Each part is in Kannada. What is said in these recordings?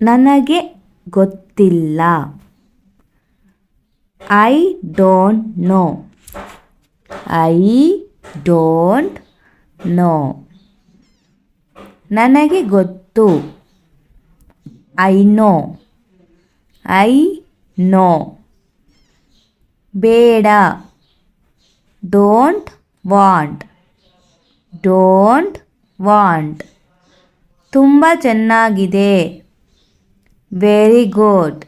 ನನಗೆ ಗೊತ್ತಿಲ್ಲ. I don't know. I don't know. ನನಗೆ ಗೊತ್ತು. I know. I know. ಬೇಡ. Don't want. Don't want. ತುಂಬ ಚೆನ್ನಾಗಿದೆ. Very good.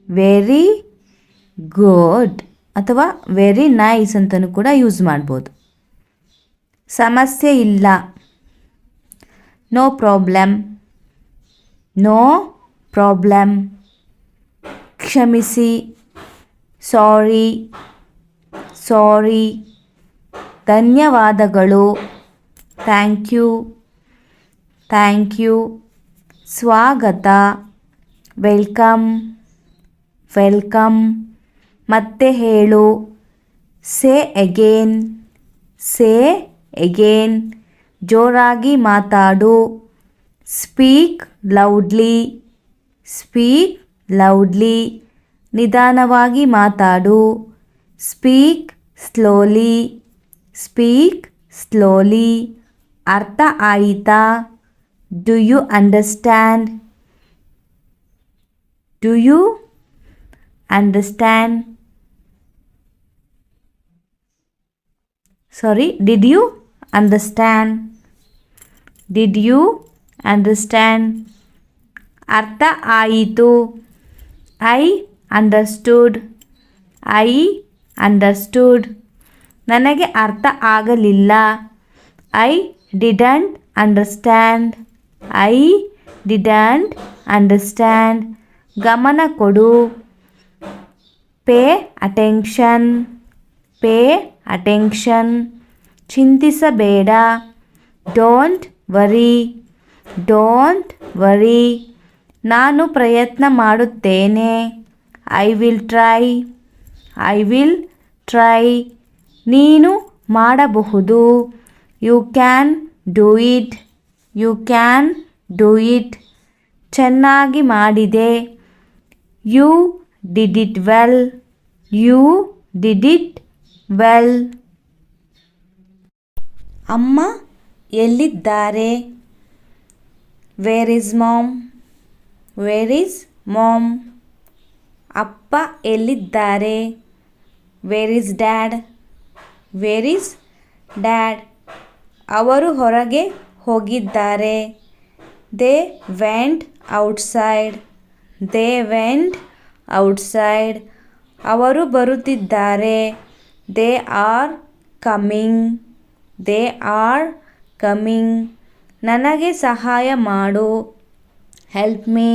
ವೆರಿ ಗುಡ್ ಅಥವಾ ವೆರಿ ನೈಸ್ ಅಂತಲೂ ಕೂಡ ಯೂಸ್ ಮಾಡ್ಬೋದು. ಸಮಸ್ಯೆ ಇಲ್ಲ. No problem. No problem. ಕ್ಷಮಿಸಿ. ಸಾರಿ. ಸಾರಿ. ಧನ್ಯವಾದಗಳು. Thank you. Thank you. ಸ್ವಾಗತ. ವೆಲ್ಕಮ್. ವೆಲ್ಕಮ್. ಮತ್ತೆ ಹೇಳು. Say again. Say again. ಜೋರಾಗಿ ಮಾತಾಡು. Speak loudly. Speak loudly. ನಿಧಾನವಾಗಿ ಮಾತಾಡು. Speak slowly. Speak slowly. ಅರ್ಥ ಆಯಿತಾ? Do you understand? Do you understand? Sorry, did you understand? Did you understand? ಅರ್ಥ ಆಯಿತು. I understood. I understood. ನನಗೆ ಅರ್ಥ ಆಗಲಿಲ್ಲ. I didn't understand. I didn't understand. ಗಮನ ಕೊಡು. Pay attention. Pay attention. ಚಿಂತಿಸಬೇಡ. Don't worry. Don't worry. ನಾನು ಪ್ರಯತ್ನ ಮಾಡುತ್ತೇನೆ. I will try. I will try. ನೀನು ಮಾಡಬಹುದು. You can do it. You can do it. ಚೆನ್ನಾಗಿ ಮಾಡಿದೆ. You did it well. You did it well. ಅಮ್ಮ ಎಲ್ಲಿದ್ದಾರೆ? Where is mom? Where is mom? ಅಪ್ಪ ಎಲ್ಲಿದ್ದಾರೆ? Where is dad? Where is dad? ಅವರು ಹೊರಗೆ ಹೋಗಿದ್ದಾರೆ. They went outside. They went outside. ಅವರು ಬರುತ್ತಿದ್ದಾರೆ. They are coming. They are coming. ನನಗೆ ಸಹಾಯ ಮಾಡು. Help me.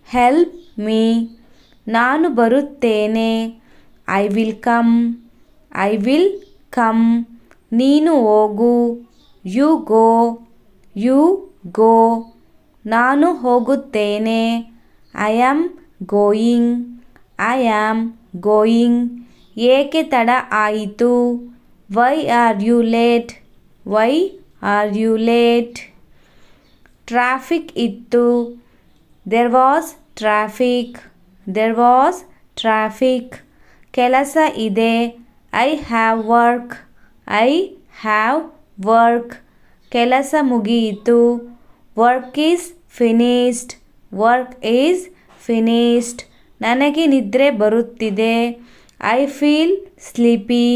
Help me. ನಾನು ಬರುತ್ತೇನೆ. I will come. I will come. ನೀನು ಹೋಗು. You go. You go. ನಾನು ಹೋಗುತ್ತೇನೆ. I am going. I am going. ಏಕೆ ತಡ ಆಯಿತು? Why are you late? Why are you late? Traffic ಇತ್ತು. There was traffic. There was traffic. ಕೆಲಸ ಇದೆ. I have work. I have work. ಕೆಲಸ ಮುಗಿಯಿತು. Work is finished. Work is finished. ನನಗೆ ನಿದ್ರೆ ಬರುತ್ತಿದೆ. I feel sleepy.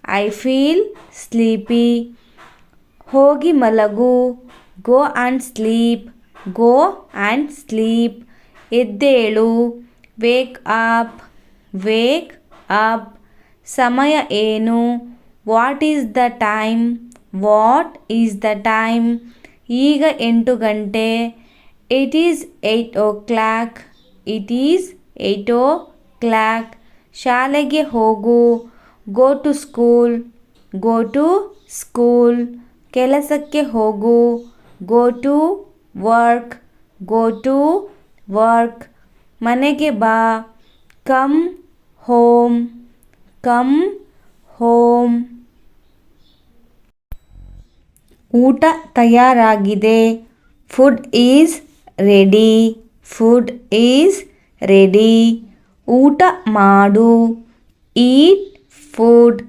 I feel sleepy. ಹೋಗಿ ಮಲಗು. Go and sleep. Go and sleep. ಎದ್ದೇಳು. Wake up. Wake up. ಸಮಯ ಏನು? What is the time? What is the time? ಈಗ 8 ಗಂಟೆ. It is 8 o'clock. It is 8 o'clock. ಶಾಲೆಗೆ ಹೋಗು. Go to school. Go to school. ಕೆಲಸಕ್ಕೆ ಹೋಗು. Go to work. Go to work. ಮನೆಗೆ ಬಾ. Come home. Come home. ಊಟ ತಯಾರಾಗಿದೆ. Food is ready. Food is ready. ಊಟ ಮಾಡು. Eat food.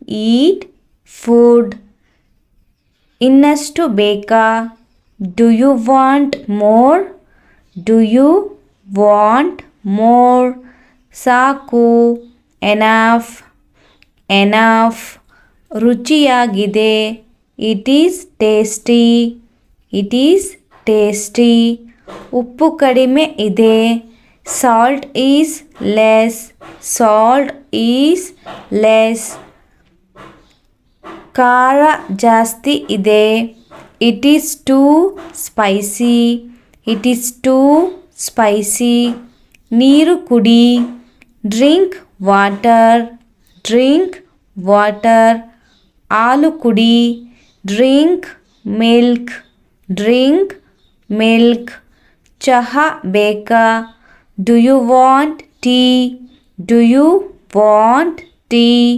Eat food. ಇನ್ನಷ್ಟು ಬೇಕಾ? Do you want more? Do you want more? ಸಾಕು. ಎನಫ್. ಎನಫ್. ರುಚಿಯಾಗಿದೆ. It is tasty. It is tasty. ಉಪ್ಪು ಕಡಿಮೆ ಇದೆ. Salt is less. Salt is less. ಖಾರ ಜಾಸ್ತಿ ಇದೆ. It is too spicy. It is too spicy. ನೀರು ಕುಡಿ. Drink water. Drink water. ಹಾಲು ಕುಡಿ. Drink milk. Drink milk. ಚಹಾ ಬೇಕಾ? Do you want tea? Do you want tea?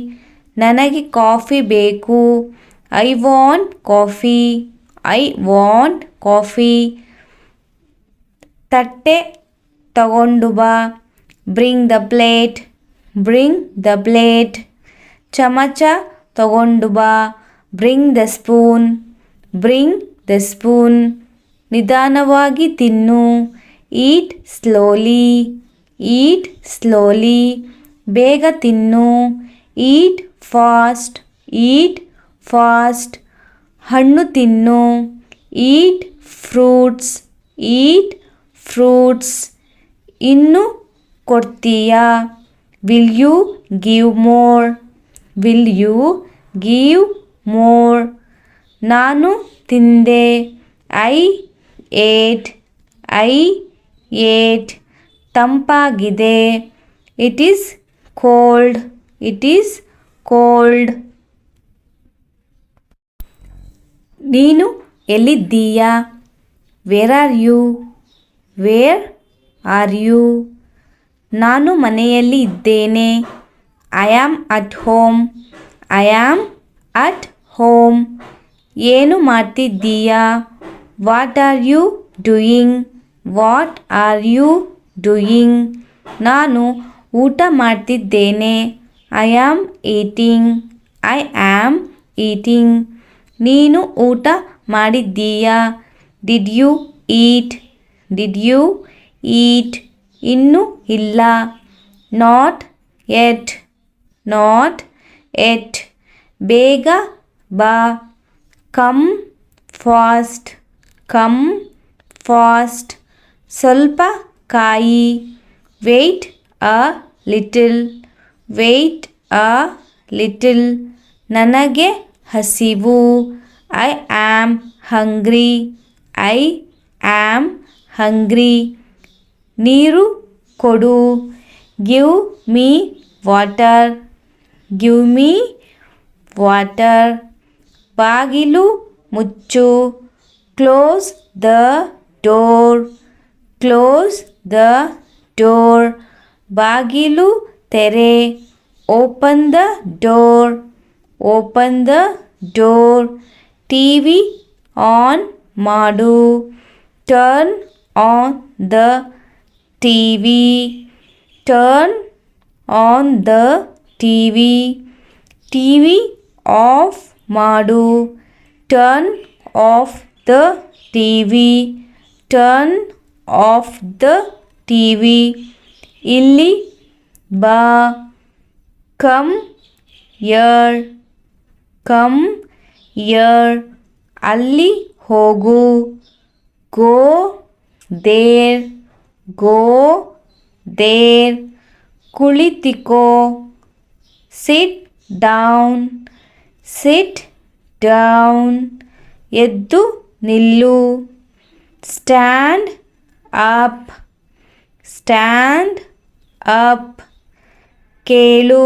ನನಗೆ ಕಾಫಿ ಬೇಕು. I want coffee. I want coffee. ತಟ್ಟೆ ತಗೊಂಡು ಬಾ. Bring the plate. Bring the plate. ಚಮಚ ತಗೊಂಡು ಬಾ. Bring the spoon. Bring the spoon. ನಿಧಾನವಾಗಿ ತಿನ್ನು. Eat slowly. Eat slowly. ಬೇಗ ತಿನ್ನು. Eat fast. Eat fast. ಹಣ್ಣು ತಿನ್ನು. Eat fruits. Eat fruits. ಇನ್ನು ಕೊಡ್ತೀಯಾ? Will you give more? Will you give more? ನಾನು ತಿಂದೆ. I ate. I ate. ತಂಪಾಗಿದೆ. It is cold. It is cold. ನೀನು ಎಲ್ಲಿದ್ದೀಯಾ? Where are you? Where are you? ನಾನು ಮನೆಯಲ್ಲಿ ಇದ್ದೇನೆ. I am at home. I am at home. ಏನು ಮಾಡ್ತಿದ್ದೀಯಾ? What are you doing? What are you doing? ನಾನು ಊಟ ಮಾಡ್ತಿದ್ದೇನೆ. I am eating. I am eating. ನೀನು ಊಟ ಮಾಡಿದ್ದೀಯಾ? Did you eat? Did you ಈಟ್? ಇನ್ನೂ ಇಲ್ಲ. Not yet. Not yet. ಬೇಗ ಬಾ. Come fast. Come fast. ಸ್ವಲ್ಪ ಕಾಯಿ. Wait a little. Wait a little. ನನಗೆ ಹಸಿವು. I am hungry. I am hungry. ನೀರು ಕೊಡು. Give me water. Give me water. ಬಾಗಿಲು ಮುಚ್ಚು. Close the door. Close the door. ಬಾಗಿಲು ತೆರೆ. Open the door. Open the door. TV on ಮಾಡು. Turn on the TV. Turn on the TV. TV off ಮಾಡು. Turn off the TV. Turn off the TV. ಇಲ್ಲಿ ಬಾ. Come here. Come here. ಅಲ್ಲಿ ಹೋಗು. Go there. Go there. ಕುಳಿತಿಕೋ. Sit down. Sit down. ಎದ್ದು ನಿಲ್ಲು. Stand up. Stand up. ಕೇಳು.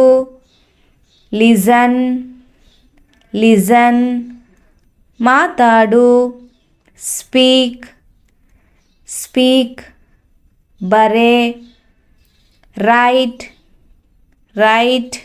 ಲಿಸನ್. ಲಿಸನ್. ಮಾತಾಡು. ಸ್ಪೀಕ್. ಸ್ಪೀಕ್. ಬರೆ. ರೈಟ್. ರೈಟ್.